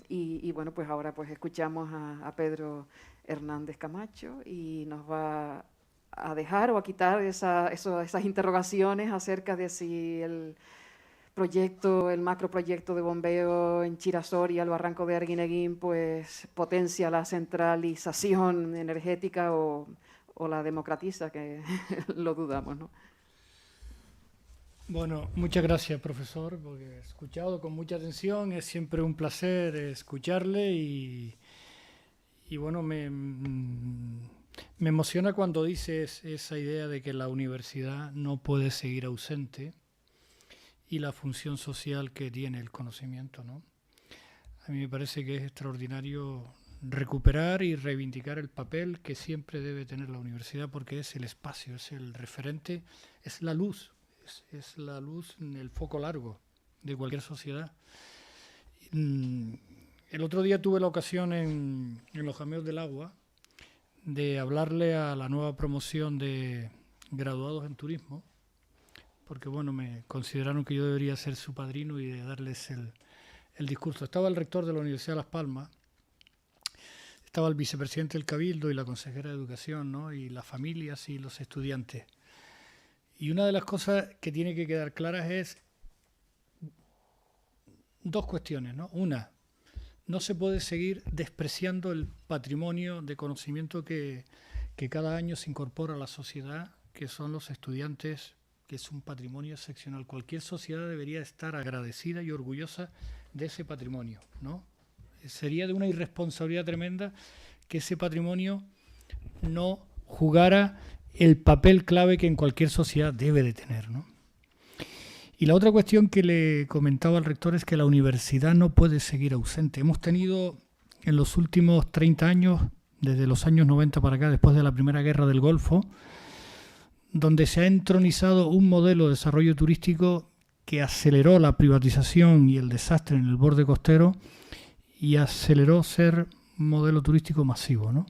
Y bueno, pues ahora pues escuchamos a Pedro Hernández Camacho y nos va a dejar o a quitar esas interrogaciones acerca de si el macroproyecto de bombeo en Chirasoria, el barranco de Arguineguín, pues potencia la centralización energética o la democratiza, que lo dudamos, ¿no? Bueno, muchas gracias, profesor, porque he escuchado con mucha atención. Es siempre un placer escucharle y bueno, me emociona cuando dices esa idea de que la universidad no puede seguir ausente y la función social que tiene el conocimiento, ¿no? A mí me parece que es extraordinario recuperar y reivindicar el papel que siempre debe tener la universidad, porque es el espacio, es el referente, es la luz, es la luz en el foco largo de cualquier sociedad. El otro día tuve la ocasión en los Jameos del Agua de hablarle a la nueva promoción de graduados en turismo, porque bueno, me consideraron que yo debería ser su padrino y de darles el discurso. Estaba el rector de la Universidad de Las Palmas, estaba el vicepresidente del Cabildo y la consejera de Educación, ¿no? Y las familias y los estudiantes. Y una de las cosas que tiene que quedar claras es dos cuestiones, ¿no? Una, no se puede seguir despreciando el patrimonio de conocimiento que cada año se incorpora a la sociedad, que son los estudiantes, que es un patrimonio excepcional. Cualquier sociedad debería estar agradecida y orgullosa de ese patrimonio, ¿no? Sería de una irresponsabilidad tremenda que ese patrimonio no jugara el papel clave que en cualquier sociedad debe de tener, ¿no? Y la otra cuestión que le comentaba al rector es que la universidad no puede seguir ausente. Hemos tenido en los últimos 30 años, desde los años 90 para acá, después de la Primera Guerra del Golfo, donde se ha entronizado un modelo de desarrollo turístico que aceleró la privatización y el desastre en el borde costero y aceleró ser un modelo turístico masivo, ¿no?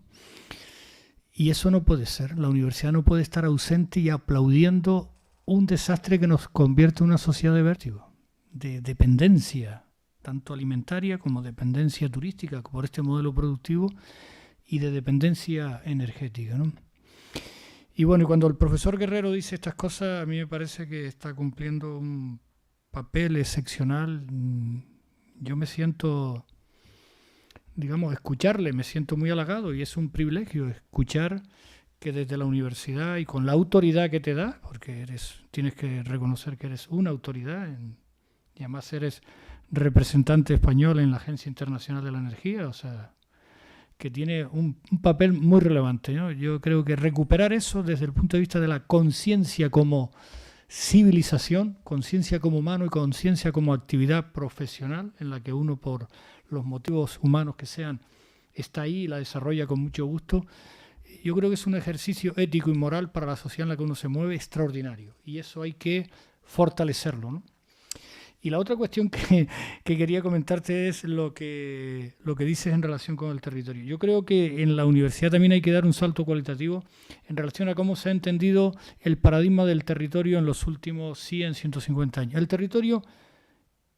Y eso no puede ser. La universidad no puede estar ausente y aplaudiendo un desastre que nos convierte en una sociedad de vértigo, de dependencia, tanto alimentaria como dependencia turística por este modelo productivo y de dependencia energética, ¿no? Y bueno, y cuando el profesor Guerrero dice estas cosas, a mí me parece que está cumpliendo un papel excepcional. Yo me siento, digamos, escucharle, me siento muy halagado y es un privilegio escuchar que desde la universidad y con la autoridad que te da, porque tienes que reconocer que eres una autoridad y además eres representante español en la Agencia Internacional de la Energía, o sea, que tiene un papel muy relevante, ¿no? Yo creo que recuperar eso desde el punto de vista de la conciencia como civilización, conciencia como humano y conciencia como actividad profesional en la que uno por los motivos humanos que sean está ahí y la desarrolla con mucho gusto. Yo creo que es un ejercicio ético y moral para la sociedad en la que uno se mueve extraordinario y eso hay que fortalecerlo, ¿no? Y la otra cuestión que quería comentarte es lo que dices en relación con el territorio. Yo creo que en la universidad también hay que dar un salto cualitativo en relación a cómo se ha entendido el paradigma del territorio en los últimos 100, 150 años. El territorio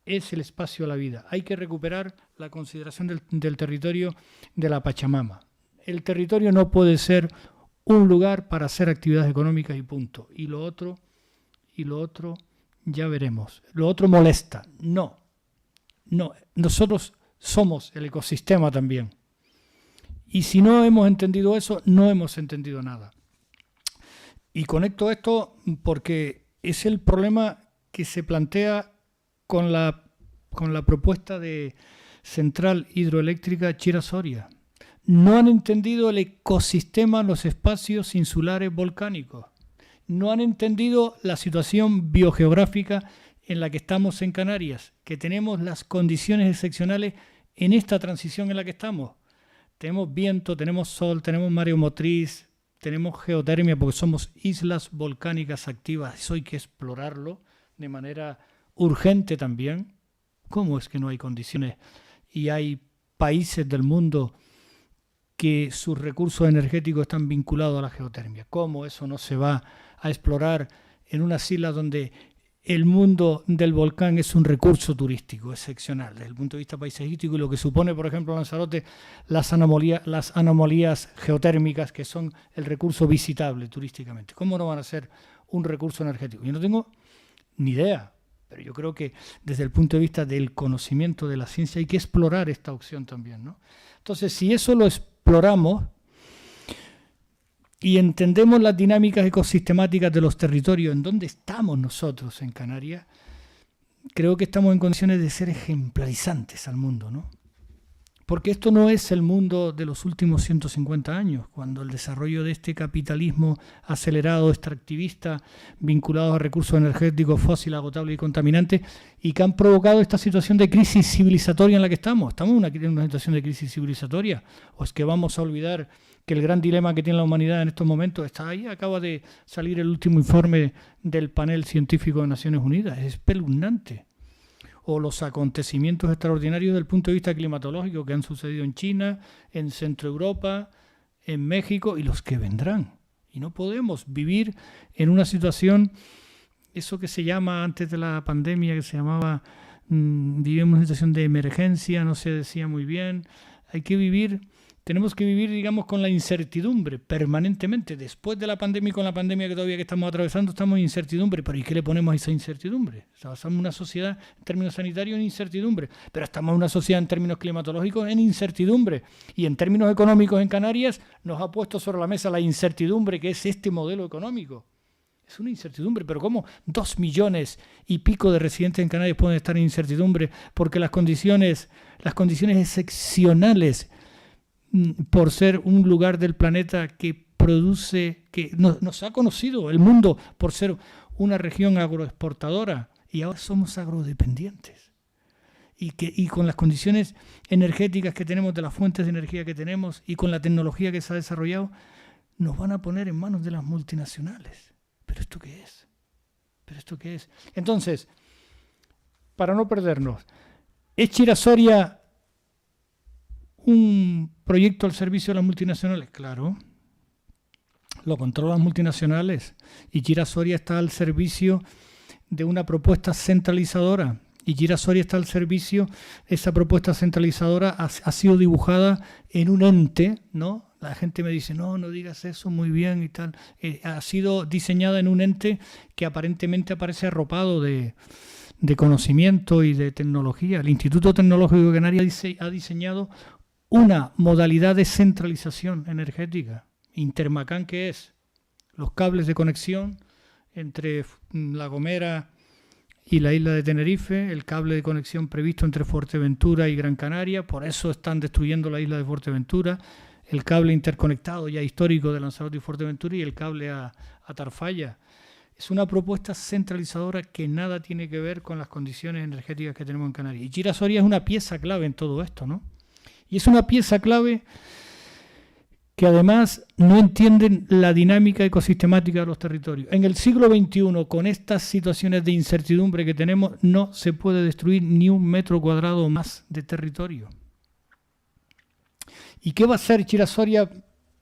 es el espacio de la vida. Hay que recuperar la consideración del territorio de la Pachamama. El territorio no puede ser un lugar para hacer actividades económicas y punto. Y lo otro ya veremos. Lo otro molesta. No. Nosotros somos el ecosistema también. Y si no hemos entendido eso, no hemos entendido nada. Y conecto esto porque es el problema que se plantea con la propuesta de central hidroeléctrica Chira-Soria. No han entendido el ecosistema, los espacios insulares volcánicos. No han entendido la situación biogeográfica en la que estamos en Canarias, que tenemos las condiciones excepcionales en esta transición en la que estamos. Tenemos viento, tenemos sol, tenemos mareomotriz, tenemos geotermia porque somos islas volcánicas activas. Eso hay que explorarlo de manera urgente también. ¿Cómo es que no hay condiciones? Y hay países del mundo que sus recursos energéticos están vinculados a la geotermia. ¿Cómo eso no se va a explorar en unas islas donde el mundo del volcán es un recurso turístico excepcional desde el punto de vista paisajístico y lo que supone, por ejemplo, Lanzarote, las anomalías geotérmicas que son el recurso visitable turísticamente. ¿Cómo no van a ser un recurso energético? Yo no tengo ni idea, pero yo creo que desde el punto de vista del conocimiento de la ciencia hay que explorar esta opción también, ¿no? Entonces, si eso lo exploramos y entendemos las dinámicas ecosistemáticas de los territorios en donde estamos nosotros en Canarias, creo que estamos en condiciones de ser ejemplarizantes al mundo, ¿no? Porque esto no es el mundo de los últimos 150 años, cuando el desarrollo de este capitalismo acelerado, extractivista, vinculado a recursos energéticos fósiles, agotables y contaminantes, y que han provocado esta situación de crisis civilizatoria en la que estamos. ¿Estamos en una situación de crisis civilizatoria? ¿O es que vamos a olvidar que el gran dilema que tiene la humanidad en estos momentos está ahí? Acaba de salir el último informe del panel científico de Naciones Unidas. Es espeluznante. O los acontecimientos extraordinarios desde el punto de vista climatológico que han sucedido en China, en Centro Europa, en México y los que vendrán. Y no podemos vivir en una situación, eso que se llama antes de la pandemia, que se llamaba, vivimos en una situación de emergencia, no se decía muy bien. Tenemos que vivir, digamos, con la incertidumbre permanentemente. Después de la pandemia y con la pandemia que todavía que estamos atravesando, estamos en incertidumbre. ¿Pero y qué le ponemos a esa incertidumbre? O sea, estamos en una sociedad en términos sanitarios en incertidumbre, pero estamos en una sociedad en términos climatológicos en incertidumbre. Y en términos económicos en Canarias nos ha puesto sobre la mesa la incertidumbre que es este modelo económico. Es una incertidumbre, pero ¿cómo 2 millones y pico de residentes en Canarias pueden estar en incertidumbre? Porque las condiciones excepcionales por ser un lugar del planeta que produce, que nos ha conocido el mundo por ser una región agroexportadora y ahora somos agrodependientes. Y con las condiciones energéticas que tenemos, de las fuentes de energía que tenemos y con la tecnología que se ha desarrollado, nos van a poner en manos de las multinacionales. ¿Pero esto qué es? Entonces, para no perdernos, ¿es Chira-Soria un proyecto al servicio de las multinacionales? Claro, lo controlan las multinacionales y Chira-Soria está al servicio de una propuesta centralizadora y Chira-Soria está al servicio, esa propuesta centralizadora ha sido dibujada en un ente, ¿no? La gente me dice, no digas eso, muy bien y tal. Ha sido diseñada en un ente que aparentemente aparece arropado de conocimiento y de tecnología. El Instituto Tecnológico de Canarias ha diseñado una modalidad de centralización energética. Intermacán, ¿qué es? Los cables de conexión entre La Gomera y la isla de Tenerife, el cable de conexión previsto entre Fuerteventura y Gran Canaria, por eso están destruyendo la isla de Fuerteventura, el cable interconectado ya histórico de Lanzarote y Fuerteventura y el cable a Tarfaya. Es una propuesta centralizadora que nada tiene que ver con las condiciones energéticas que tenemos en Canarias. Y Chira-Soria es una pieza clave en todo esto, ¿no? Y es una pieza clave que además no entienden la dinámica ecosistemática de los territorios. En el siglo XXI, con estas situaciones de incertidumbre que tenemos, no se puede destruir ni 1 metro cuadrado más de territorio. ¿Y qué va a hacer Chira-Soria?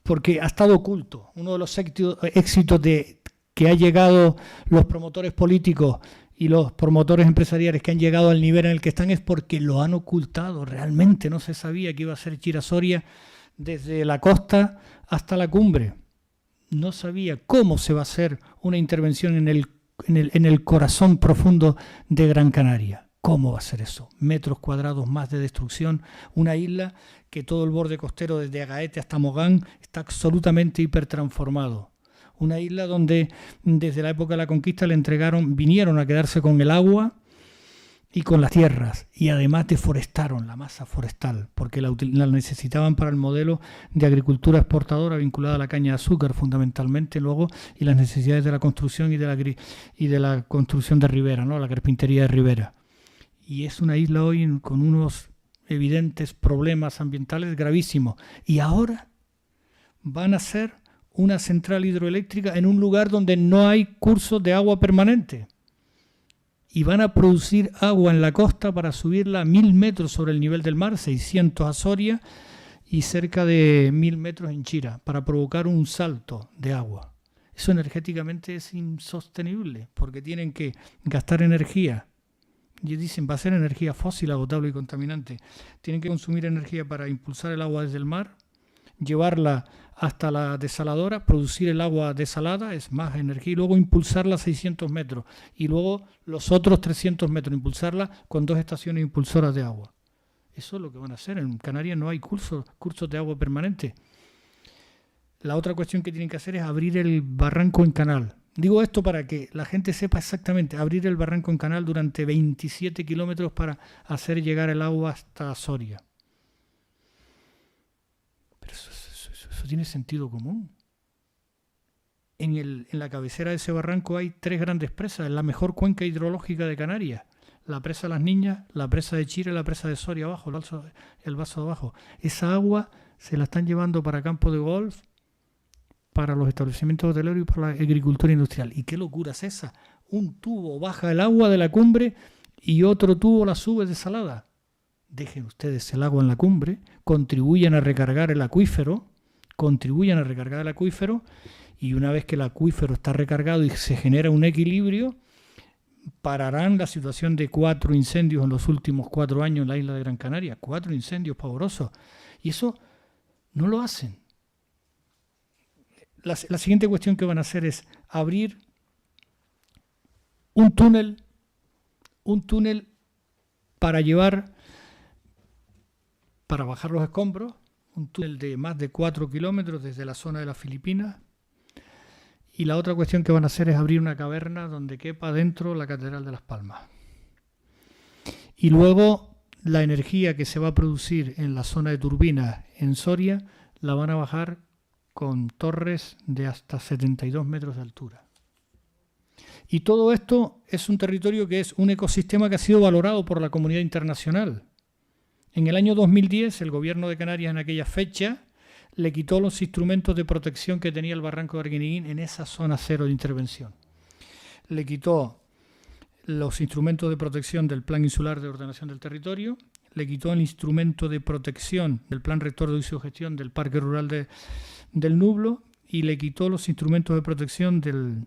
Porque ha estado oculto. Uno de los éxitos que han llegado los promotores políticos y los promotores empresariales que han llegado al nivel en el que están es porque lo han ocultado. Realmente no se sabía que iba a ser Chira-Soria desde la costa hasta la cumbre. No sabía cómo se va a hacer una intervención en el corazón profundo de Gran Canaria. ¿Cómo va a ser eso? Metros cuadrados más de destrucción. Una isla que todo el borde costero desde Agaete hasta Mogán está absolutamente hipertransformado. Una isla donde desde la época de la conquista vinieron a quedarse con el agua y con las tierras, y además deforestaron la masa forestal, porque la necesitaban para el modelo de agricultura exportadora vinculada a la caña de azúcar fundamentalmente luego, y las necesidades de la construcción y de la construcción de ribera, ¿no? La carpintería de ribera. Y es una isla hoy con unos evidentes problemas ambientales gravísimos. Y ahora van a hacer una central hidroeléctrica en un lugar donde no hay cursos de agua permanente. Y van a producir agua en la costa para subirla a 1.000 metros sobre el nivel del mar, 600 a Soria y cerca de 1.000 metros en Chira, para provocar un salto de agua. Eso energéticamente es insostenible, porque tienen que gastar energía. Y dicen, va a ser energía fósil, agotable y contaminante. Tienen que consumir energía para impulsar el agua desde el mar, llevarla hasta la desaladora, producir el agua desalada, es más energía, y luego impulsarla a 600 metros. Y luego los otros 300 metros, impulsarla con 2 estaciones impulsoras de agua. Eso es lo que van a hacer. En Canarias no hay cursos de agua permanente. La otra cuestión que tienen que hacer es abrir el barranco en canal. Digo esto para que la gente sepa exactamente, abrir el barranco en canal durante 27 kilómetros para hacer llegar el agua hasta Soria. Pero eso tiene sentido común. En la cabecera de ese barranco hay 3 grandes presas, es la mejor cuenca hidrológica de Canarias. La presa Las Niñas, la presa de Chira y la presa de Soria abajo, el vaso de abajo. Esa agua se la están llevando para campo de golf, para los establecimientos hoteleros y para la agricultura industrial. ¿Y qué locura es esa? Un tubo baja el agua de la cumbre y otro tubo la sube desalada. Dejen ustedes el agua en la cumbre, contribuyan a recargar el acuífero, y una vez que el acuífero está recargado y se genera un equilibrio, pararán la situación de 4 incendios en los últimos 4 años en la isla de Gran Canaria. 4 incendios pavorosos. Y eso no lo hacen. La siguiente cuestión que van a hacer es abrir un túnel para bajar los escombros, un túnel de más de 4 kilómetros desde la zona de las Filipinas. Y la otra cuestión que van a hacer es abrir una caverna donde quepa dentro la Catedral de Las Palmas. Y luego la energía que se va a producir en la zona de turbinas en Soria la van a bajar con torres de hasta 72 metros de altura. Y todo esto es un territorio que es un ecosistema que ha sido valorado por la comunidad internacional. En el año 2010, el gobierno de Canarias en aquella fecha le quitó los instrumentos de protección que tenía el barranco de Arguineguín en esa zona cero de intervención. Le quitó los instrumentos de protección del Plan Insular de Ordenación del Territorio, le quitó el instrumento de protección del Plan Rector de Uso y Gestión del Parque Rural del Nublo y le quitó los instrumentos de protección de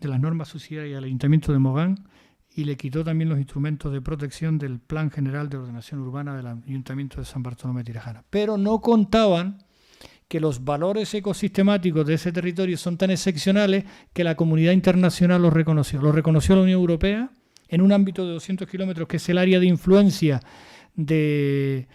las normas subsidiarias al Ayuntamiento de Mogán y le quitó también los instrumentos de protección del Plan General de Ordenación Urbana del Ayuntamiento de San Bartolomé de Tirajana. Pero no contaban que los valores ecosistemáticos de ese territorio son tan excepcionales que la comunidad internacional los reconoció. Lo reconoció la Unión Europea en un ámbito de 200 kilómetros, que es el área de influencia de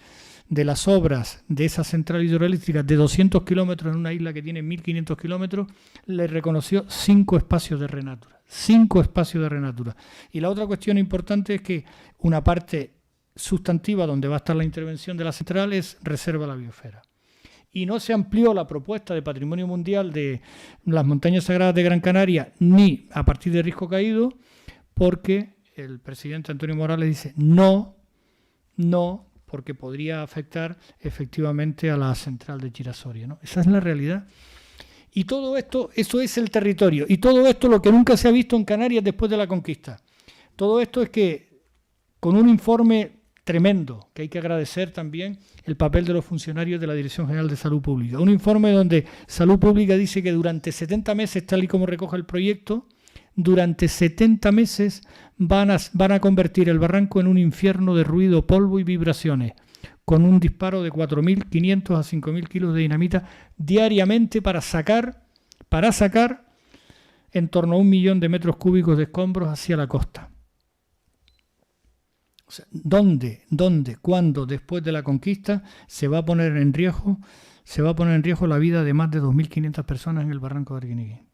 las obras de esa central hidroeléctrica de 200 kilómetros en una isla que tiene 1.500 kilómetros, le reconoció 5 espacios de renatura. 5 espacios de renatura. Y la otra cuestión importante es que una parte sustantiva donde va a estar la intervención de la central es reserva la biosfera. Y no se amplió la propuesta de Patrimonio Mundial de las Montañas Sagradas de Gran Canaria ni a partir de Risco Caído, porque el presidente Antonio Morales dice no, porque podría afectar efectivamente a la central de Chira-Soria, ¿no? Esa es la realidad. Y todo esto, eso es el territorio. Y todo esto lo que nunca se ha visto en Canarias después de la conquista. Todo esto es que con un informe tremendo, que hay que agradecer también el papel de los funcionarios de la Dirección General de Salud Pública. Un informe donde Salud Pública dice que durante 70 meses, tal y como recoge el proyecto, durante 70 meses van a convertir el barranco en un infierno de ruido, polvo y vibraciones, con un disparo de 4.500 a 5.000 kilos de dinamita diariamente para sacar en torno a 1 millón de metros cúbicos de escombros hacia la costa. O sea, ¿dónde, cuándo, después de la conquista, se va a poner en riesgo la vida de más de 2.500 personas en el barranco de Arguineguín?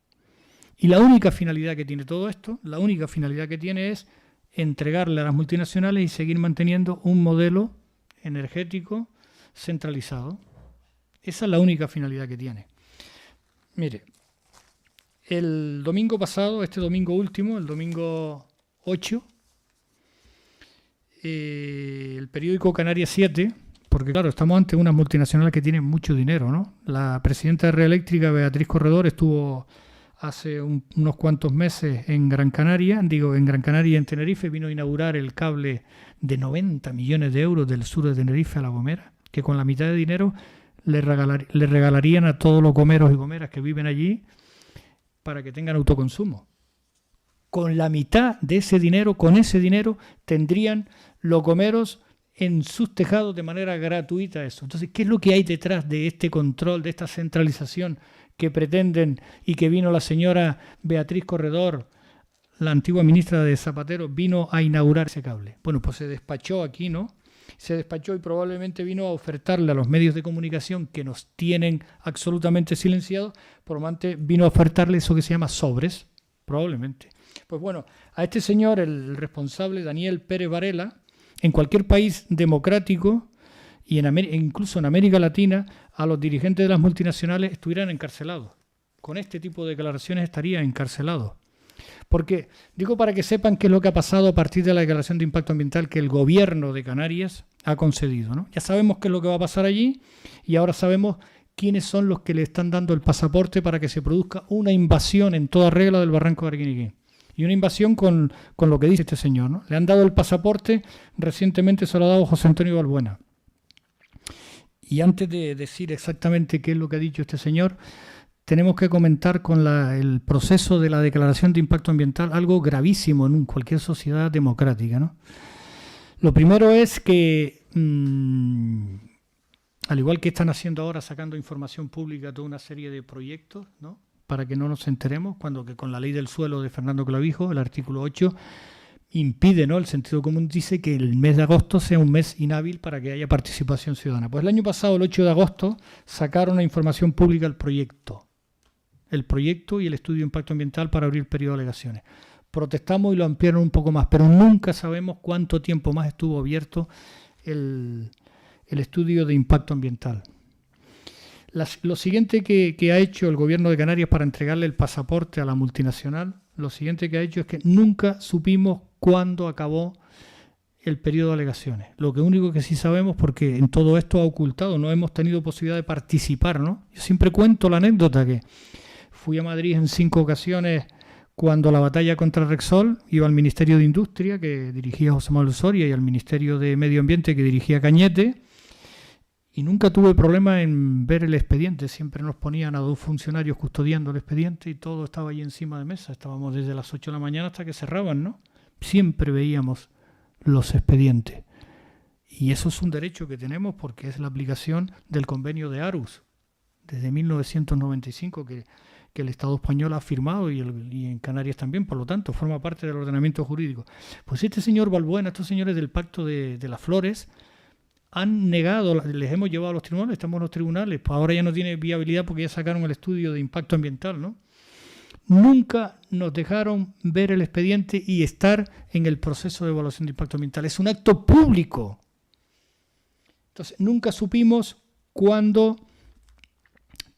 Y la única finalidad que tiene todo esto, es entregarle a las multinacionales y seguir manteniendo un modelo energético centralizado. Esa es la única finalidad que tiene. Mire, el domingo pasado, este domingo último, el domingo 8, el periódico Canarias 7, porque claro, estamos ante unas multinacionales que tienen mucho dinero, ¿no? La presidenta de Red Eléctrica, Beatriz Corredor, estuvo hace unos cuantos meses en Gran Canaria y en Tenerife, vino a inaugurar el cable de 90 millones de euros del sur de Tenerife a La Gomera, que con la mitad de dinero le regalarían a todos los gomeros y gomeras que viven allí para que tengan autoconsumo. Con la mitad de ese dinero, con ese dinero, tendrían locomeros en sus tejados de manera gratuita eso. Entonces, ¿qué es lo que hay detrás de este control, de esta centralización que pretenden y que vino la señora Beatriz Corredor, la antigua ministra de Zapatero, vino a inaugurar ese cable? Bueno, pues se despachó aquí, ¿no? Se despachó y probablemente vino a ofertarle a los medios de comunicación que nos tienen absolutamente silenciados, probablemente vino a ofertarle eso que se llama sobres, probablemente. Pues bueno, a este señor, el responsable, Daniel Pérez Varela, en cualquier país democrático y incluso en América Latina, a los dirigentes de las multinacionales estuvieran encarcelados. Con este tipo de declaraciones estarían encarcelados. Porque, digo para que sepan qué es lo que ha pasado a partir de la declaración de impacto ambiental que el gobierno de Canarias ha concedido, ¿no? Ya sabemos qué es lo que va a pasar allí y ahora sabemos quiénes son los que le están dando el pasaporte para que se produzca una invasión en toda regla del barranco de Arquiniquín. Y una invasión con lo que dice este señor, ¿no? Le han dado el pasaporte, recientemente se lo ha dado José Antonio Balbuena. Y antes de decir exactamente qué es lo que ha dicho este señor, tenemos que comentar con el proceso de la declaración de impacto ambiental algo gravísimo en cualquier sociedad democrática, ¿no? Lo primero es que, al igual que están haciendo ahora, sacando información pública toda una serie de proyectos, ¿no?, para que no nos enteremos, cuando que con la ley del suelo de Fernando Clavijo, el artículo 8, impide, ¿no?, el sentido común dice que el mes de agosto sea un mes inhábil para que haya participación ciudadana. Pues el año pasado, el 8 de agosto, sacaron una información pública el proyecto y el estudio de impacto ambiental para abrir periodo de alegaciones. Protestamos y lo ampliaron un poco más, pero nunca sabemos cuánto tiempo más estuvo abierto el estudio de impacto ambiental. Lo siguiente que ha hecho el gobierno de Canarias para entregarle el pasaporte a la multinacional, lo siguiente que ha hecho es que nunca supimos cuándo acabó el periodo de alegaciones. Lo único que sí sabemos, porque en todo esto ha ocultado, no hemos tenido posibilidad de participar, ¿no? Yo siempre cuento la anécdota que fui a Madrid en 5 ocasiones cuando la batalla contra Repsol, iba al Ministerio de Industria, que dirigía José Manuel Soria, y al Ministerio de Medio Ambiente, que dirigía Cañete, y nunca tuve problema en ver el expediente. Siempre nos ponían a 2 funcionarios custodiando el expediente y todo estaba ahí encima de mesa. Estábamos desde las 8 de la mañana hasta que cerraban, ¿no? Siempre veíamos los expedientes. Y eso es un derecho que tenemos porque es la aplicación del convenio de Aarhus, desde 1995, que el Estado español ha firmado y en Canarias también, por lo tanto, forma parte del ordenamiento jurídico. Pues este señor Balbuena, estos señores del Pacto de las Flores, han negado, les hemos llevado a los tribunales, estamos en los tribunales, pues ahora ya no tiene viabilidad porque ya sacaron el estudio de impacto ambiental, ¿no? Nunca nos dejaron ver el expediente y estar en el proceso de evaluación de impacto ambiental. Es un acto público. Entonces, nunca supimos cuándo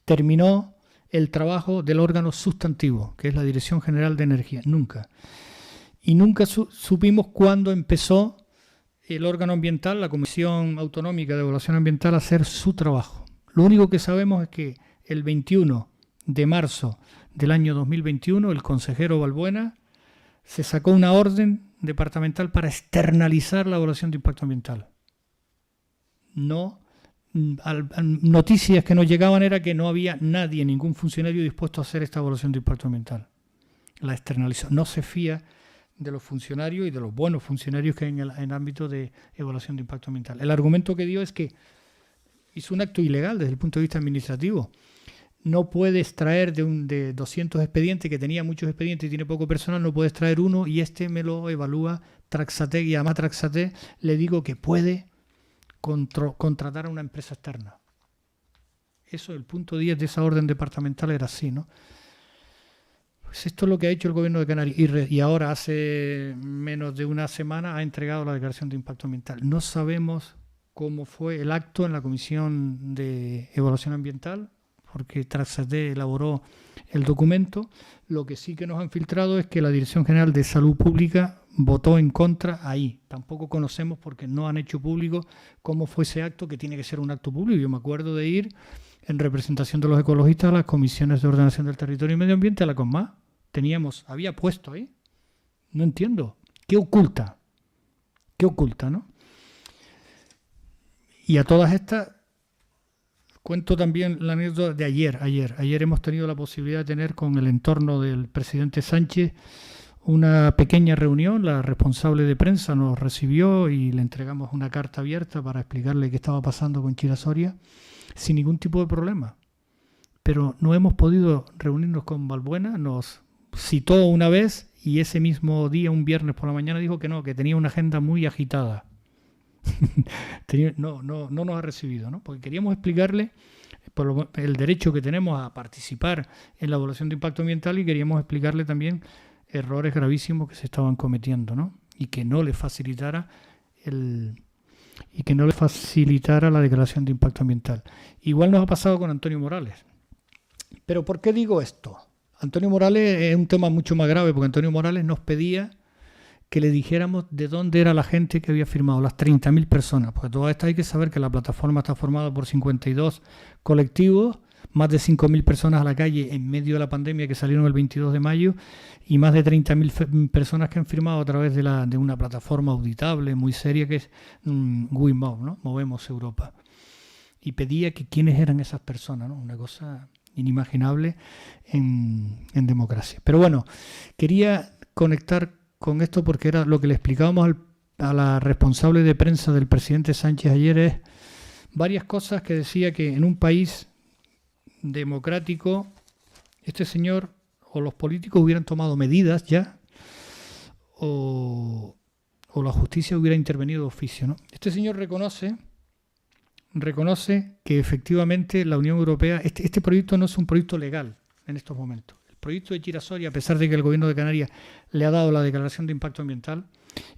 terminó el trabajo del órgano sustantivo, que es la Dirección General de Energía. Nunca. Y nunca supimos cuándo empezó el órgano ambiental, la Comisión Autonómica de Evaluación Ambiental, a hacer su trabajo. Lo único que sabemos es que el 21 de marzo del año 2021, el consejero Balbuena se sacó una orden departamental para externalizar la evaluación de impacto ambiental. Noticias que nos llegaban era que no había nadie, ningún funcionario dispuesto a hacer esta evaluación de impacto ambiental. La externalizó. No se fía de los funcionarios y de los buenos funcionarios que hay en el ámbito de evaluación de impacto ambiental. El argumento que dio es que hizo un acto ilegal desde el punto de vista administrativo. No puedes traer de 200 expedientes, que tenía muchos expedientes y tiene poco personal, no puedes traer uno y este me lo evalúa Traxatec, y además Traxatec le digo que puede contratar a una empresa externa. Eso, el punto 10 de esa orden departamental era así, ¿no? Pues esto es lo que ha hecho el gobierno de Canarias y ahora hace menos de una semana ha entregado la declaración de impacto ambiental. No sabemos cómo fue el acto en la Comisión de Evaluación Ambiental, porque Traxatec elaboró el documento. Lo que sí que nos han filtrado es que la Dirección General de Salud Pública votó en contra ahí. Tampoco conocemos, porque no han hecho público, cómo fue ese acto, que tiene que ser un acto público. Yo me acuerdo de ir en representación de los ecologistas a las comisiones de ordenación del territorio y medio ambiente, a la CONMA. Había puesto ahí. No entiendo. ¿Qué oculta? ¿Qué oculta, no? Y a todas estas, Cuento también la anécdota de ayer. Ayer hemos tenido la posibilidad de tener con el entorno del presidente Sánchez una pequeña reunión. La responsable de prensa nos recibió y le entregamos una carta abierta para explicarle qué estaba pasando con Chira-Soria sin ningún tipo de problema. Pero no hemos podido reunirnos con Balbuena. Nos citó una vez y ese mismo día, un viernes por la mañana, dijo que no, que tenía una agenda muy agitada. No nos ha recibido, ¿no? Porque queríamos explicarle el derecho que tenemos a participar en la evaluación de impacto ambiental y queríamos explicarle también errores gravísimos que se estaban cometiendo, ¿no? Y que no le facilitara la declaración de impacto ambiental. Igual nos ha pasado con Antonio Morales. Pero ¿por qué digo esto? Antonio Morales es un tema mucho más grave, porque Antonio Morales nos pedía que le dijéramos de dónde era la gente que había firmado, las 30.000 personas. Porque toda esta hay que saber que la plataforma está formada por 52 colectivos, más de 5.000 personas a la calle en medio de la pandemia que salieron el 22 de mayo y más de 30.000 personas que han firmado a través de una plataforma auditable muy seria que es WeMove, ¿no? Movemos Europa. Y pedía que quiénes eran esas personas, ¿no? Una cosa inimaginable en democracia. Pero bueno, quería conectar con esto porque era lo que le explicábamos a la responsable de prensa del presidente Sánchez ayer, es varias cosas que decía que en un país democrático este señor o los políticos hubieran tomado medidas ya o la justicia hubiera intervenido de oficio, ¿no? Este señor reconoce que efectivamente la Unión Europea, este proyecto no es un proyecto legal en estos momentos. El proyecto de Chira-Soria, a pesar de que el gobierno de Canarias le ha dado la declaración de impacto ambiental,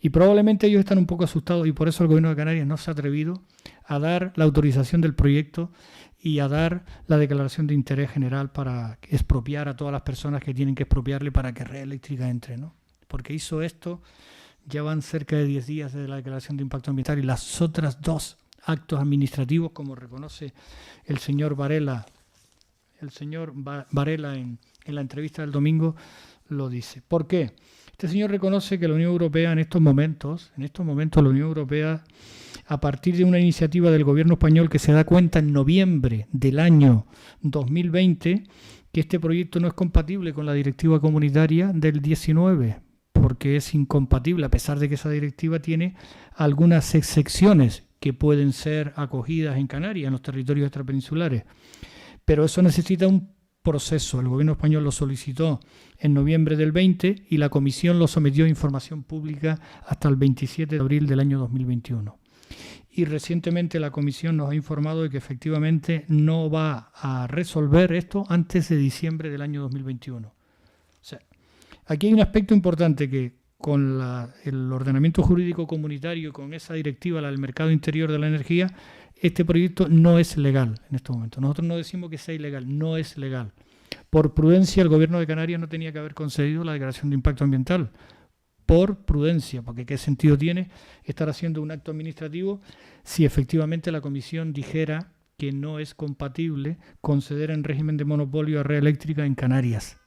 y probablemente ellos están un poco asustados y por eso el gobierno de Canarias no se ha atrevido a dar la autorización del proyecto y a dar la declaración de interés general para expropiar a todas las personas que tienen que expropiarle para que Red Eléctrica entre, ¿no? Porque hizo esto, ya van cerca de 10 días desde la declaración de impacto ambiental y las otras 2 actos administrativos, como reconoce el señor Varela en la entrevista del domingo, lo dice. ¿Por qué? Este señor reconoce que la Unión Europea en estos momentos la Unión Europea, a partir de una iniciativa del gobierno español que se da cuenta en noviembre del año 2020 que este proyecto no es compatible con la directiva comunitaria del 19, porque es incompatible, a pesar de que esa directiva tiene algunas excepciones que pueden ser acogidas en Canarias, en los territorios extrapeninsulares. Pero eso necesita un proceso. El gobierno español lo solicitó en noviembre del 20 y la comisión lo sometió a información pública hasta el 27 de abril del año 2021. Y recientemente la comisión nos ha informado de que efectivamente no va a resolver esto antes de diciembre del año 2021. O sea, aquí hay un aspecto importante que con el ordenamiento jurídico comunitario, con esa directiva, la del mercado interior de la energía, este proyecto no es legal en estos momentos. Nosotros no decimos que sea ilegal, no es legal. Por prudencia, el gobierno de Canarias no tenía que haber concedido la declaración de impacto ambiental. Por prudencia, porque ¿qué sentido tiene estar haciendo un acto administrativo si efectivamente la comisión dijera que no es compatible conceder en régimen de monopolio a Red Eléctrica en Canarias?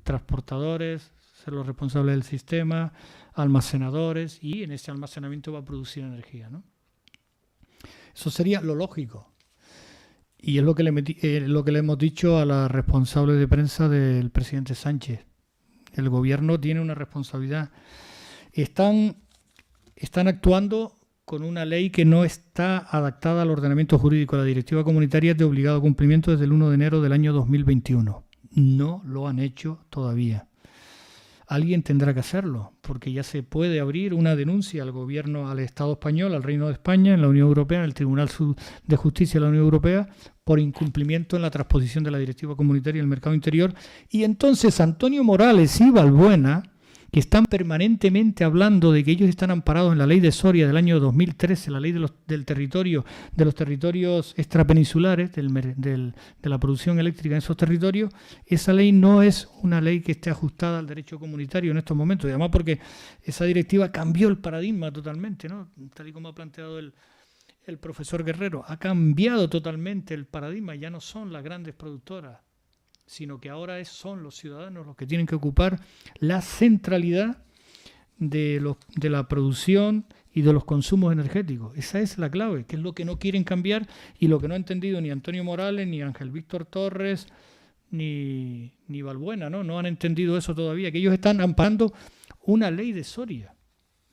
Transportadores, ser los responsables del sistema, almacenadores, y en ese almacenamiento va a producir energía, ¿no? Eso sería lo lógico. Y es lo que le hemos dicho a la responsable de prensa del presidente Sánchez. El gobierno tiene una responsabilidad. Están actuando con una ley que no está adaptada al ordenamiento jurídico. La directiva comunitaria es de obligado cumplimiento desde el 1 de enero del año 2021. No lo han hecho todavía. Alguien tendrá que hacerlo, porque ya se puede abrir una denuncia al gobierno, al Estado español, al Reino de España, en la Unión Europea, en el Tribunal de Justicia de la Unión Europea, por incumplimiento en la transposición de la directiva comunitaria del mercado interior. Y entonces Antonio Morales y Balbuena, que están permanentemente hablando de que ellos están amparados en la ley de Soria del año 2013, la ley de los territorios extrapeninsulares, de la producción eléctrica en esos territorios, esa ley no es una ley que esté ajustada al derecho comunitario en estos momentos, y además porque esa directiva cambió el paradigma totalmente, ¿no? Tal y como ha planteado el profesor Guerrero, ha cambiado totalmente el paradigma, ya no son las grandes productoras, sino que ahora son los ciudadanos los que tienen que ocupar la centralidad de la producción y de los consumos energéticos. Esa es la clave, que es lo que no quieren cambiar y lo que no ha entendido ni Antonio Morales, ni Ángel Víctor Torres, ni Balbuena, ¿no? No han entendido eso todavía, que ellos están amparando una ley de Soria.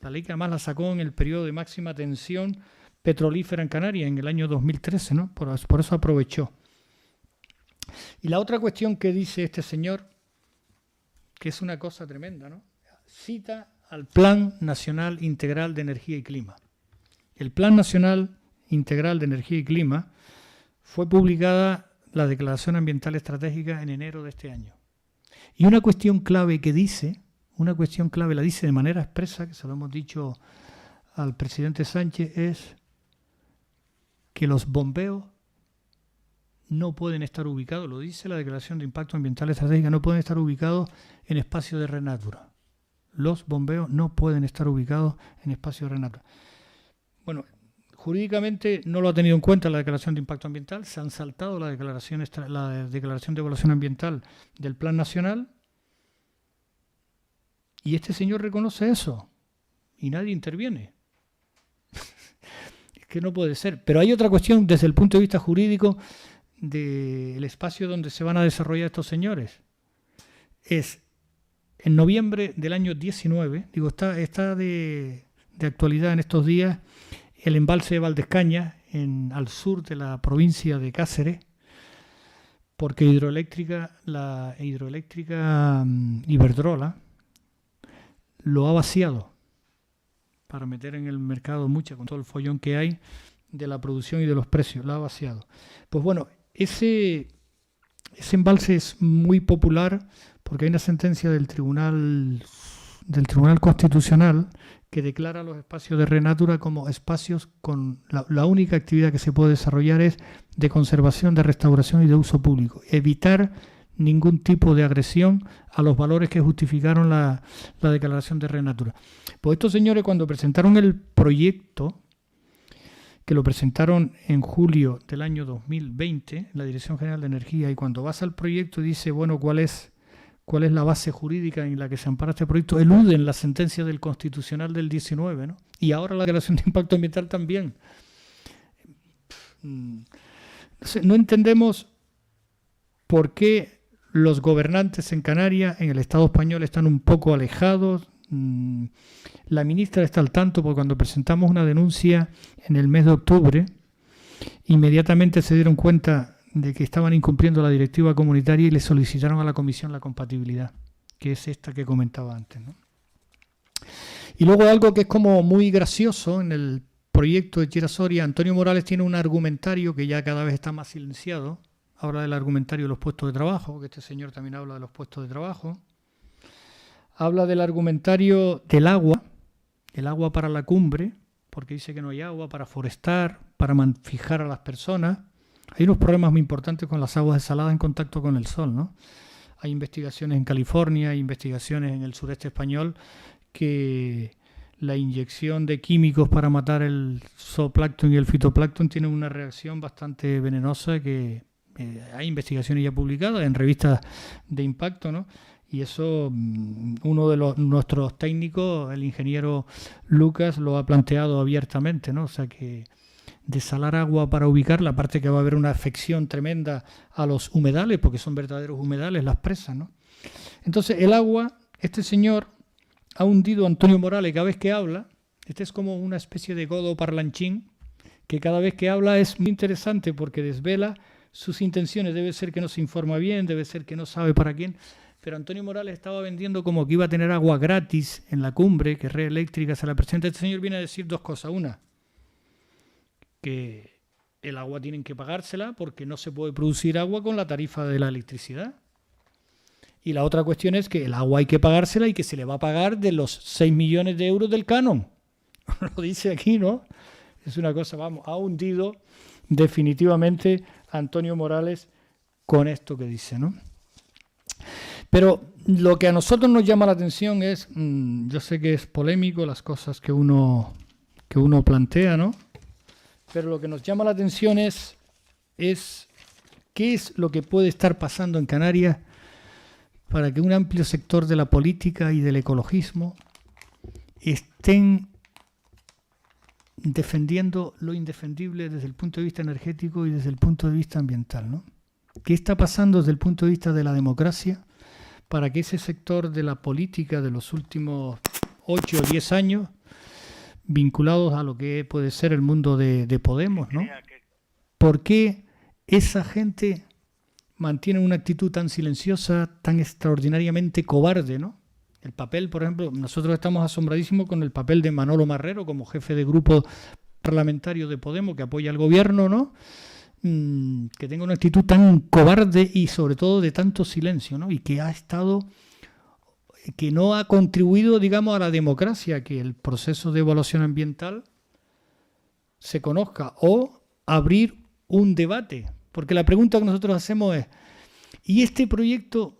La ley que además la sacó en el periodo de máxima tensión petrolífera en Canarias, en el año 2013, ¿no? Por eso aprovechó. Y la otra cuestión que dice este señor, que es una cosa tremenda, ¿no? Cita al Plan Nacional Integral de Energía y Clima. El Plan Nacional Integral de Energía y Clima fue publicada la Declaración Ambiental Estratégica en enero de este año. Y una cuestión clave que dice, la dice de manera expresa, que se lo hemos dicho al presidente Sánchez, es que los bombeos no pueden estar ubicados, lo dice la Declaración de Impacto Ambiental Estratégica, no pueden estar ubicados en espacios de Renatura. Los bombeos no pueden estar ubicados en espacios de Renatura. Bueno, jurídicamente no lo ha tenido en cuenta la Declaración de Impacto Ambiental, se han saltado la Declaración de Evaluación Ambiental del Plan Nacional y este señor reconoce eso y nadie interviene. Es que no puede ser. Pero hay otra cuestión desde el punto de vista jurídico del espacio donde se van a desarrollar estos señores. Es en noviembre del año 19, está de actualidad en estos días, el embalse de Valdescañas, al sur de la provincia de Cáceres, porque la hidroeléctrica Iberdrola lo ha vaciado para meter en el mercado mucha, con todo el follón que hay de la producción y de los precios, la ha vaciado. Pues bueno, ese embalse es muy popular porque hay una sentencia del Tribunal Constitucional que declara los espacios de Renatura como espacios con la única actividad que se puede desarrollar es de conservación, de restauración y de uso público. Evitar ningún tipo de agresión a los valores que justificaron la declaración de Renatura. Pues estos señores, cuando presentaron el proyecto, que lo presentaron en julio del año 2020, la Dirección General de Energía, y cuando vas al proyecto y dice, bueno, ¿cuál es la base jurídica en la que se ampara este proyecto? Eluden la sentencia del Constitucional del 19, ¿no? Y ahora la Declaración de Impacto Ambiental también. No entendemos por qué los gobernantes en Canarias, en el Estado español, están un poco alejados. La ministra está al tanto porque cuando presentamos una denuncia en el mes de octubre, inmediatamente se dieron cuenta de que estaban incumpliendo la directiva comunitaria y le solicitaron a la comisión la compatibilidad, que es esta que comentaba antes, ¿no? Y luego algo que es como muy gracioso en el proyecto de Chiera Soria, Antonio Morales tiene un argumentario que ya cada vez está más silenciado. Habla del argumentario de los puestos de trabajo, que este señor también habla de los puestos de trabajo. Habla del argumentario del agua, el agua para la cumbre, porque dice que no hay agua para forestar, para fijar a las personas. Hay unos problemas muy importantes con las aguas desaladas en contacto con el sol, ¿no? Hay investigaciones en California, hay investigaciones en el sureste español que la inyección de químicos para matar el zooplancton y el fitoplancton tiene una reacción bastante venenosa que hay investigaciones ya publicadas en revistas de impacto, ¿no? Y eso uno de nuestros técnicos, el ingeniero Lucas, lo ha planteado abiertamente, ¿no? O sea que desalar agua para ubicarla, aparte que va a haber una afección tremenda a los humedales, porque son verdaderos humedales las presas, ¿no? Entonces el agua, este señor ha hundido a Antonio Morales cada vez que habla. Este es como una especie de godo parlanchín, que cada vez que habla es muy interesante porque desvela sus intenciones. Debe ser que no se informa bien, debe ser que no sabe para quién. Pero Antonio Morales estaba vendiendo como que iba a tener agua gratis en la cumbre, que Red Eléctrica se la presenta. Este señor viene a decir dos cosas. Una, que el agua tienen que pagársela porque no se puede producir agua con la tarifa de la electricidad. Y la otra cuestión es que el agua hay que pagársela y que se le va a pagar de los 6 millones de euros del canon. Lo dice aquí, ¿no? Es una cosa, vamos, ha hundido definitivamente a Antonio Morales con esto que dice, ¿no? Pero lo que a nosotros nos llama la atención es, yo sé que es polémico las cosas que uno plantea, ¿no? Pero lo que nos llama la atención es qué es lo que puede estar pasando en Canarias para que un amplio sector de la política y del ecologismo estén defendiendo lo indefendible desde el punto de vista energético y desde el punto de vista ambiental, ¿no? ¿Qué está pasando desde el punto de vista de la democracia para que ese sector de la política de los últimos 8 o 10 años, vinculados a lo que puede ser el mundo de Podemos, ¿no? ¿Por qué esa gente mantiene una actitud tan silenciosa, tan extraordinariamente cobarde, ¿no? El papel, por ejemplo, nosotros estamos asombradísimos con el papel de Manolo Marrero como jefe de grupo parlamentario de Podemos que apoya al gobierno, ¿no? Que tenga una actitud tan cobarde y sobre todo de tanto silencio, ¿no? Y que no ha contribuido, digamos, a la democracia, que el proceso de evaluación ambiental se conozca o abrir un debate. Porque la pregunta que nosotros hacemos es, ¿y este proyecto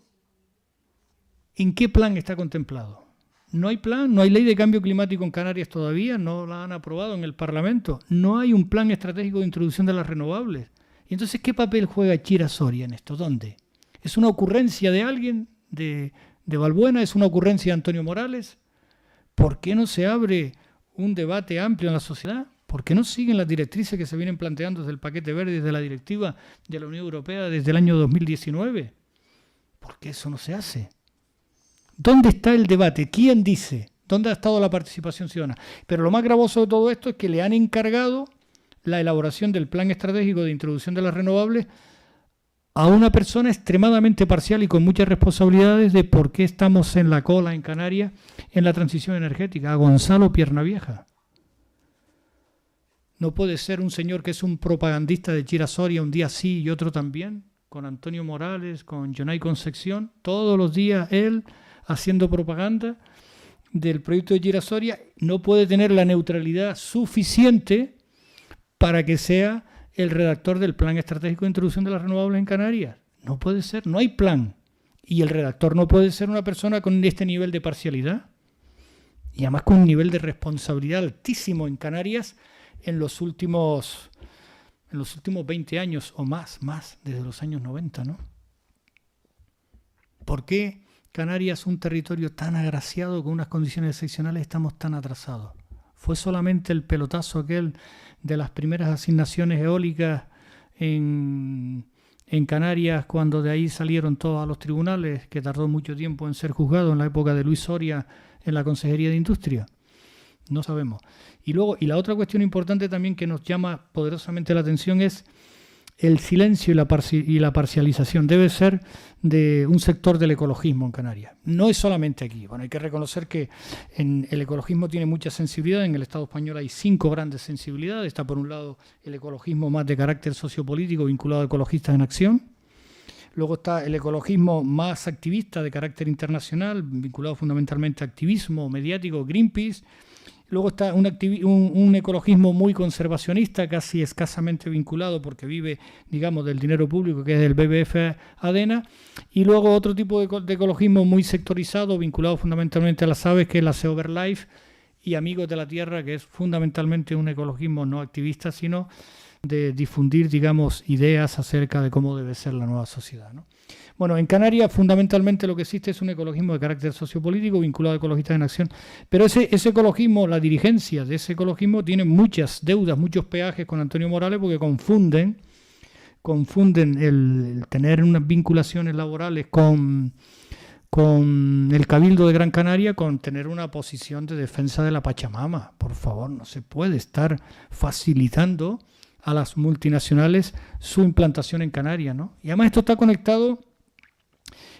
en qué plan está contemplado? No hay plan, no hay ley de cambio climático en Canarias todavía, no la han aprobado en el Parlamento, no hay un plan estratégico de introducción de las renovables. Y entonces, ¿qué papel juega Chira Soria en esto? ¿Dónde? ¿Es una ocurrencia de alguien, de Balbuena? ¿Es una ocurrencia de Antonio Morales? ¿Por qué no se abre un debate amplio en la sociedad? ¿Por qué no siguen las directrices que se vienen planteando desde el paquete verde, desde la directiva de la Unión Europea desde el año 2019? ¿Por qué eso no se hace? ¿Dónde está el debate? ¿Quién dice? ¿Dónde ha estado la participación ciudadana? Pero lo más gravoso de todo esto es que le han encargado la elaboración del plan estratégico de introducción de las renovables a una persona extremadamente parcial y con muchas responsabilidades de por qué estamos en la cola en Canarias en la transición energética, a Gonzalo Piernavieja. No puede ser un señor que es un propagandista de Chira Soria un día sí y otro también, con Antonio Morales, con Jonay Concepción, todos los días él haciendo propaganda del proyecto de Chira Soria, no puede tener la neutralidad suficiente para que sea el redactor del plan estratégico de introducción de las renovables en Canarias. No puede ser, no hay plan. Y el redactor no puede ser una persona con este nivel de parcialidad y además con un nivel de responsabilidad altísimo en Canarias en los últimos 20 años o más, desde los años 90, ¿no? ¿Por qué Canarias, un territorio tan agraciado con unas condiciones excepcionales, estamos tan atrasados? ¿Fue solamente el pelotazo aquel de las primeras asignaciones eólicas en Canarias, cuando de ahí salieron todos a los tribunales, que tardó mucho tiempo en ser juzgado en la época de Luis Soria en la Consejería de Industria? No sabemos. Y la otra cuestión importante también que nos llama poderosamente la atención es el silencio y la parcialización. Debe ser de un sector del ecologismo en Canarias. No es solamente aquí. Bueno, hay que reconocer que el ecologismo tiene mucha sensibilidad. En el Estado español hay 5 grandes sensibilidades. Está por un lado el ecologismo más de carácter sociopolítico vinculado a Ecologistas en Acción. Luego está el ecologismo más activista de carácter internacional, vinculado fundamentalmente a activismo mediático, Greenpeace. Luego está un ecologismo muy conservacionista, casi escasamente vinculado porque vive, digamos, del dinero público, que es el BBF ADENA. Y luego otro tipo de ecologismo muy sectorizado, vinculado fundamentalmente a las aves, que es la Sea Over Life, y Amigos de la Tierra, que es fundamentalmente un ecologismo no activista, sino de difundir, digamos, ideas acerca de cómo debe ser la nueva sociedad, ¿no? Bueno, en Canarias fundamentalmente lo que existe es un ecologismo de carácter sociopolítico vinculado a Ecologistas en Acción, pero ese ecologismo, la dirigencia de ese ecologismo tiene muchas deudas, muchos peajes con Antonio Morales porque confunden el tener unas vinculaciones laborales con el Cabildo de Gran Canaria con tener una posición de defensa de la Pachamama. Por favor, no se puede estar facilitando a las multinacionales su implantación en Canarias, ¿no? Y además esto está conectado,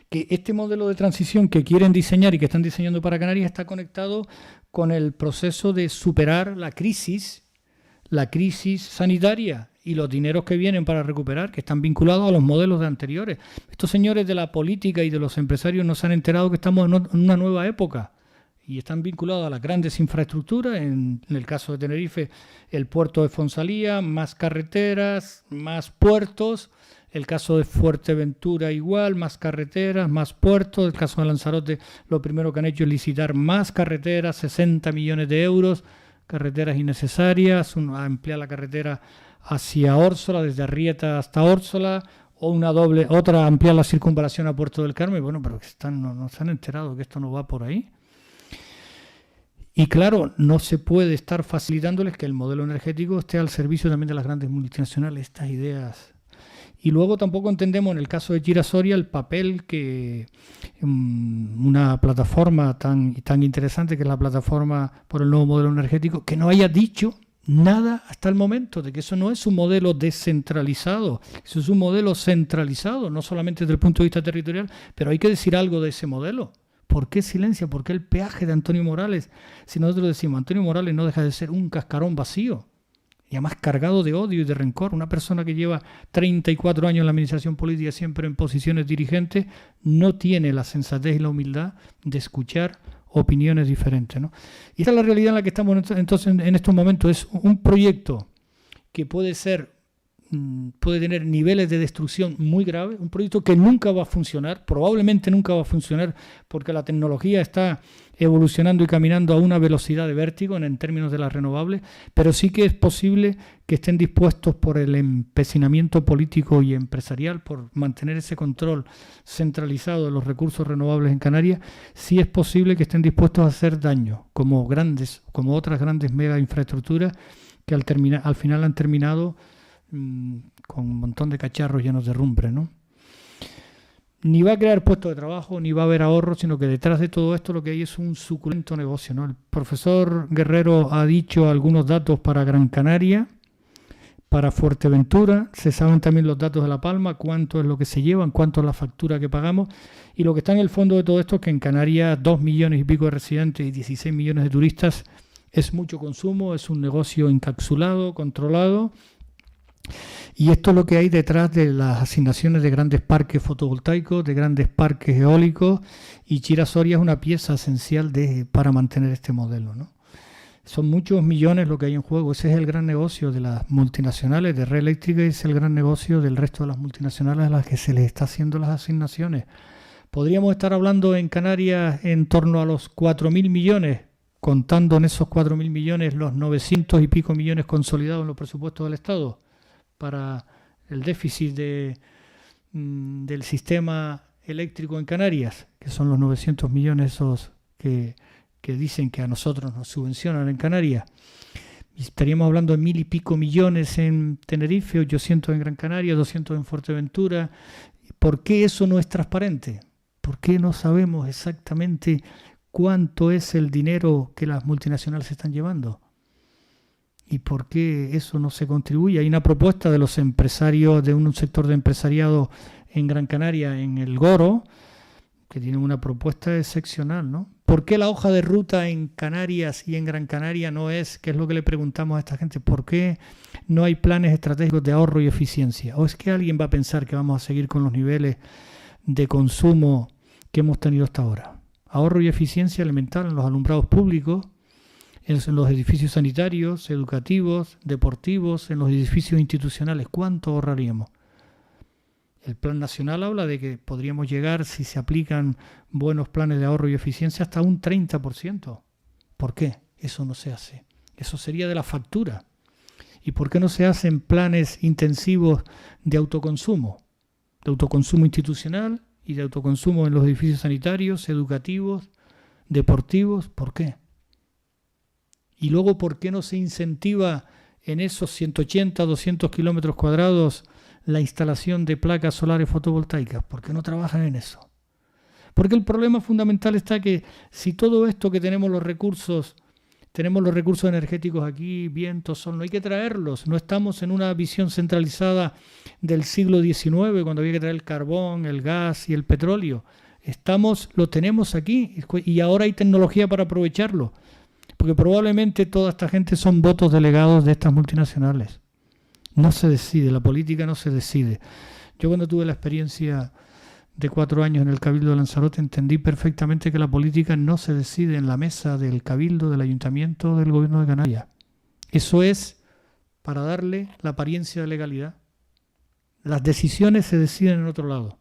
que este modelo de transición que quieren diseñar y que están diseñando para Canarias está conectado con el proceso de superar la crisis sanitaria y los dineros que vienen para recuperar, que están vinculados a los modelos de anteriores. Estos señores de la política y de los empresarios no se han enterado que estamos en una nueva época y están vinculados a las grandes infraestructuras, en el caso de Tenerife, el puerto de Fonsalía, más carreteras, más puertos. El caso de Fuerteventura igual, más carreteras, más puertos. El caso de Lanzarote, lo primero que han hecho es licitar más carreteras, 60 millones de euros, carreteras innecesarias, ampliar la carretera hacia Órsola, desde Arrieta hasta Órsola, o otra ampliar la circunvalación a Puerto del Carmen. Bueno, pero no se han enterado que esto no va por ahí. Y claro, no se puede estar facilitándoles que el modelo energético esté al servicio también de las grandes multinacionales, estas ideas. Y luego tampoco entendemos en el caso de Chira-Soria el papel que una plataforma tan interesante que es la plataforma por el nuevo modelo energético, que no haya dicho nada hasta el momento de que eso no es un modelo descentralizado, eso es un modelo centralizado, no solamente desde el punto de vista territorial, pero hay que decir algo de ese modelo. ¿Por qué silencio? ¿Por qué el peaje de Antonio Morales? Si nosotros decimos, Antonio Morales no deja de ser un cascarón vacío, y además cargado de odio y de rencor. Una persona que lleva 34 años en la administración política, siempre en posiciones dirigentes, no tiene la sensatez y la humildad de escuchar opiniones diferentes, ¿no? Y esta es la realidad en la que estamos entonces en estos momentos. Es un proyecto que puede tener niveles de destrucción muy graves, un proyecto que nunca va a funcionar, probablemente nunca va a funcionar porque la tecnología está evolucionando y caminando a una velocidad de vértigo en términos de las renovables, pero sí que es posible que estén dispuestos por el empecinamiento político y empresarial, por mantener ese control centralizado de los recursos renovables en Canarias, sí es posible que estén dispuestos a hacer daño, como otras grandes mega infraestructuras que al final han terminado con un montón de cacharros llenos de rumbre, ¿no? Ni va a crear puestos de trabajo, ni va a haber ahorro, sino que detrás de todo esto lo que hay es un suculento negocio, ¿no? El profesor Guerrero ha dicho algunos datos para Gran Canaria, para Fuerteventura, se saben también los datos de La Palma, cuánto es lo que se llevan, cuánto es la factura que pagamos, y lo que está en el fondo de todo esto es que en Canarias 2 millones y pico de residentes y 16 millones de turistas es mucho consumo, es un negocio encapsulado, controlado. Y esto es lo que hay detrás de las asignaciones de grandes parques fotovoltaicos, de grandes parques eólicos, y Chira-Soria es una pieza esencial para mantener este modelo, ¿no? Son muchos millones lo que hay en juego. Ese es el gran negocio de las multinacionales, de Red Eléctrica, y es el gran negocio del resto de las multinacionales a las que se les está haciendo las asignaciones. Podríamos estar hablando en Canarias en torno a los 4.000 millones, contando en esos 4.000 millones los 900 y pico millones consolidados en los presupuestos del Estado para el déficit del sistema eléctrico en Canarias, que son los 900 millones esos que dicen que a nosotros nos subvencionan en Canarias. Y estaríamos hablando de 1.000 y pico millones en Tenerife, 800 en Gran Canaria, 200 en Fuerteventura. ¿Por qué eso no es transparente? ¿Por qué no sabemos exactamente cuánto es el dinero que las multinacionales se están llevando? ¿Y por qué eso no se contribuye? Hay una propuesta de los empresarios, de un sector de empresariado en Gran Canaria, en el Goro, que tiene una propuesta excepcional, ¿no? ¿Por qué la hoja de ruta en Canarias y en Gran Canaria no es, que es lo que le preguntamos a esta gente, por qué no hay planes estratégicos de ahorro y eficiencia? ¿O es que alguien va a pensar que vamos a seguir con los niveles de consumo que hemos tenido hasta ahora? Ahorro y eficiencia elemental en los alumbrados públicos, en los edificios sanitarios, educativos, deportivos, en los edificios institucionales. ¿Cuánto ahorraríamos? El Plan Nacional habla de que podríamos llegar, si se aplican buenos planes de ahorro y eficiencia, hasta un 30%. ¿Por qué? Eso no se hace. Eso sería de la factura. ¿Y por qué no se hacen planes intensivos de autoconsumo? De autoconsumo institucional y de autoconsumo en los edificios sanitarios, educativos, deportivos. ¿Por qué? Y luego, ¿por qué no se incentiva en esos 180, 200 kilómetros cuadrados la instalación de placas solares fotovoltaicas? ¿Por qué no trabajan en eso? Porque el problema fundamental está que si todo esto que tenemos los recursos energéticos aquí, viento, sol, no hay que traerlos. No estamos en una visión centralizada del siglo XIX, cuando había que traer el carbón, el gas y el petróleo. Lo tenemos aquí y ahora hay tecnología para aprovecharlo. Porque probablemente toda esta gente son votos delegados de estas multinacionales. No se decide, la política no se decide. Yo cuando tuve la experiencia de 4 años en el Cabildo de Lanzarote entendí perfectamente que la política no se decide en la mesa del Cabildo, del Ayuntamiento, del Gobierno de Canarias. Eso es para darle la apariencia de legalidad. Las decisiones se deciden en otro lado.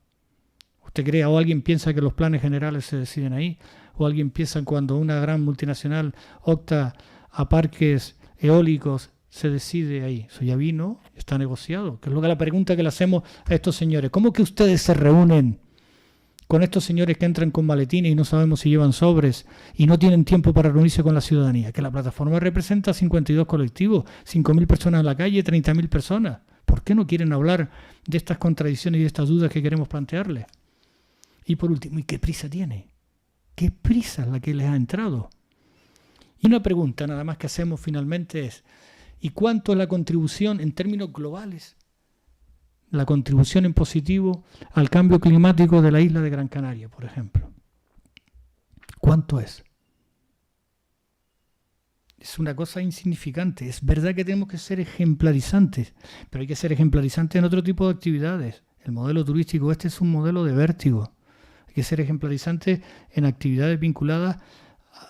¿Usted cree o alguien piensa que los planes generales se deciden ahí? ¿O alguien piensa cuando una gran multinacional opta a parques eólicos se decide ahí? Eso ya vino, está negociado. Que es la pregunta que le hacemos a estos señores. ¿Cómo que ustedes se reúnen con estos señores que entran con maletines y no sabemos si llevan sobres y no tienen tiempo para reunirse con la ciudadanía, que la plataforma representa 52 colectivos, 5.000 personas en la calle, 30.000 personas. ¿Por qué no quieren hablar de estas contradicciones y de estas dudas que queremos plantearles? Y por último, ¿y qué prisa tiene? ¿Qué prisa es la que les ha entrado? Y una pregunta nada más que hacemos finalmente es, ¿y cuánto es la contribución en términos globales? La contribución en positivo al cambio climático de la isla de Gran Canaria, por ejemplo. ¿Cuánto es? Es una cosa insignificante. Es verdad que tenemos que ser ejemplarizantes, pero hay que ser ejemplarizantes en otro tipo de actividades. El modelo turístico este es un modelo de vértigo. Hay que ser ejemplarizantes en actividades vinculadas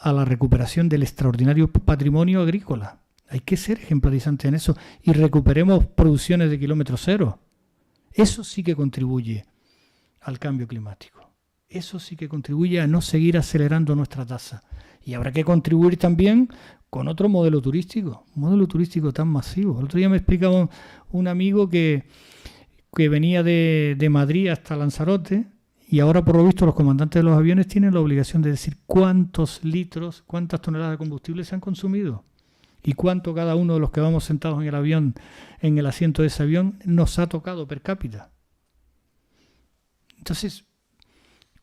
a la recuperación del extraordinario patrimonio agrícola. Hay que ser ejemplarizantes en eso y recuperemos producciones de kilómetro cero. Eso sí que contribuye al cambio climático. Eso sí que contribuye a no seguir acelerando nuestra tasa. Y habrá que contribuir también con otro modelo turístico, un modelo turístico tan masivo. El otro día me explicaba un amigo que venía de Madrid hasta Lanzarote y ahora, por lo visto, los comandantes de los aviones tienen la obligación de decir cuántos litros, cuántas toneladas de combustible se han consumido. Y cuánto cada uno de los que vamos sentados en el avión, en el asiento de ese avión, nos ha tocado per cápita. Entonces,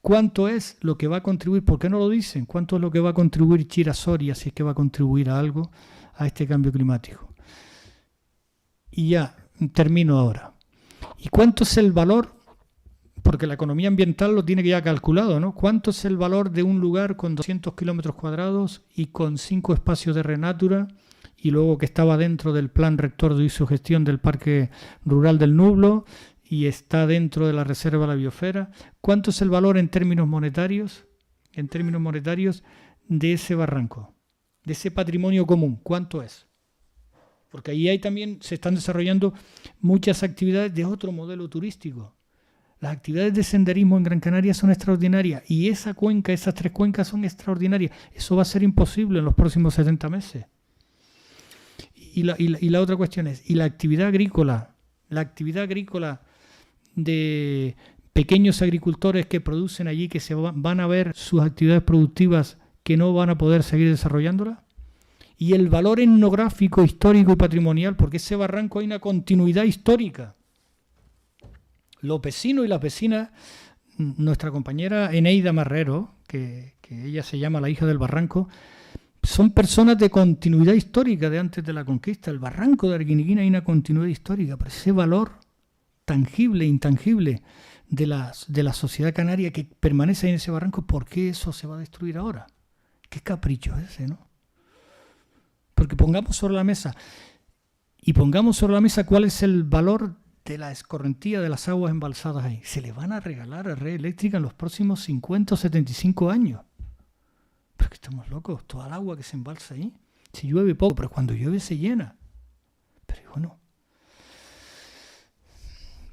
¿cuánto es lo que va a contribuir? ¿Por qué no lo dicen? ¿Cuánto es lo que va a contribuir Chira-Soria, si es que va a contribuir a algo, a este cambio climático? Y ya, termino ahora. ¿Y cuánto es el valor? Porque la economía ambiental lo tiene que ya calculado, ¿no? ¿Cuánto es el valor de un lugar con 200 kilómetros cuadrados y con 5 espacios de renatura y luego que estaba dentro del plan rector de uso y gestión del Parque Rural del Nublo y está dentro de la Reserva de la Biosfera? ¿Cuánto es el valor en términos monetarios de ese barranco, de ese patrimonio común? ¿Cuánto es? Porque ahí también se están desarrollando muchas actividades de otro modelo turístico. Las actividades de senderismo en Gran Canaria son extraordinarias y esa cuenca, esas 3 cuencas son extraordinarias. Eso va a ser imposible en los próximos 70 meses. Y la otra cuestión es, ¿y la actividad agrícola de pequeños agricultores que producen allí, que van a ver sus actividades productivas que no van a poder seguir desarrollándolas? Y el valor etnográfico, histórico y patrimonial, porque ese barranco hay una continuidad histórica. Los vecinos y las vecinas, nuestra compañera Eneida Marrero, que ella se llama la hija del barranco, son personas de continuidad histórica de antes de la conquista. El barranco de Arguineguín hay una continuidad histórica, pero ese valor tangible e intangible de la sociedad canaria que permanece en ese barranco, ¿por qué eso se va a destruir ahora? ¿Qué capricho es ese, no? Porque pongamos sobre la mesa cuál es el valor de la escorrentía de las aguas embalsadas ahí. Se le van a regalar a Red Eléctrica en los próximos 50 o 75 años. Pero que estamos locos, toda el agua que se embalsa ahí. Si llueve poco, pero cuando llueve se llena. Pero bueno.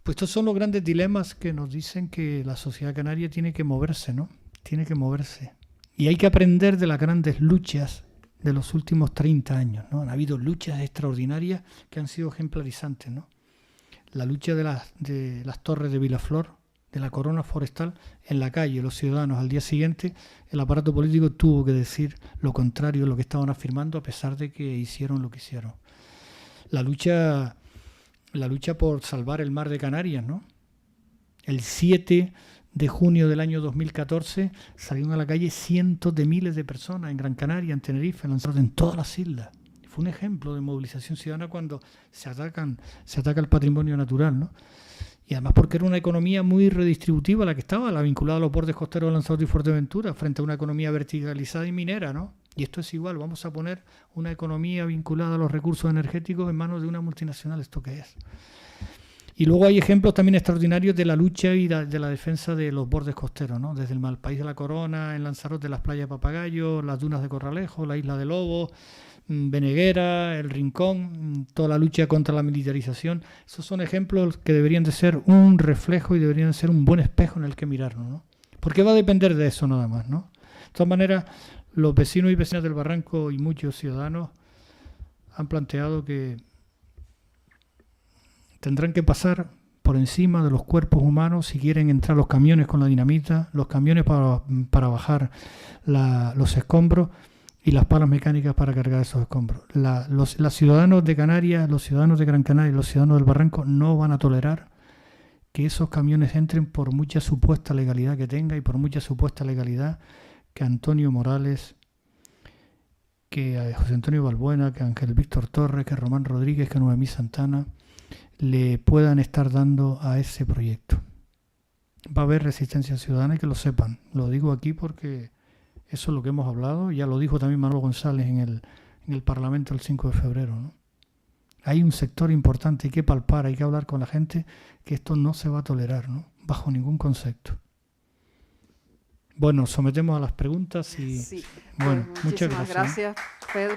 Pues estos son los grandes dilemas que nos dicen que la sociedad canaria tiene que moverse, ¿no? Tiene que moverse. Y hay que aprender de las grandes luchas de los últimos 30 años, ¿no? Han habido luchas extraordinarias que han sido ejemplarizantes, ¿no? La lucha de las torres de Vilaflor, de la corona forestal, en la calle, los ciudadanos. Al día siguiente, el aparato político tuvo que decir lo contrario de lo que estaban afirmando, a pesar de que hicieron lo que hicieron. La lucha por salvar el mar de Canarias, ¿no? El 7 de junio del año 2014 salieron a la calle cientos de miles de personas en Gran Canaria, en Tenerife, en Lanzarote, en todas las islas. Fue un ejemplo de movilización ciudadana cuando se ataca el patrimonio natural, ¿no? Y además porque era una economía muy redistributiva la que estaba, la vinculada a los bordes costeros de Lanzarote y Fuerteventura, frente a una economía verticalizada y minera, ¿no? Y esto es igual, vamos a poner una economía vinculada a los recursos energéticos en manos de una multinacional, ¿esto qué es? Y luego hay ejemplos también extraordinarios de la lucha y de la defensa de los bordes costeros, ¿no? Desde el Malpaís de la Corona, en Lanzarote, las playas de Papagayo, las dunas de Corralejo, la isla de Lobo, Beneguera, El Rincón, toda la lucha contra la militarización. Esos son ejemplos que deberían de ser un reflejo y deberían de ser un buen espejo en el que mirarnos, ¿no? Porque va a depender de eso nada más, ¿no? De todas maneras, los vecinos y vecinas del barranco y muchos ciudadanos han planteado que tendrán que pasar por encima de los cuerpos humanos si quieren entrar los camiones con la dinamita, los camiones para bajar los escombros y las palas mecánicas para cargar esos escombros. Los ciudadanos de Canarias, los ciudadanos de Gran Canaria y los ciudadanos del Barranco no van a tolerar que esos camiones entren por mucha supuesta legalidad que tenga y por mucha supuesta legalidad que Antonio Morales, que José Antonio Balbuena, que Ángel Víctor Torres, que Román Rodríguez, que Noemí Santana le puedan estar dando a ese proyecto. Va a haber resistencia ciudadana y que lo sepan. Lo digo aquí porque eso es lo que hemos hablado. Ya lo dijo también Manuel González en el Parlamento el 5 de febrero, ¿no? Hay un sector importante, hay que palpar, hay que hablar con la gente que esto no se va a tolerar, ¿no? Bajo ningún concepto. Bueno, sometemos a las preguntas y Sí. bueno, Pues muchas muchísimas gracias. gracias, Pedro.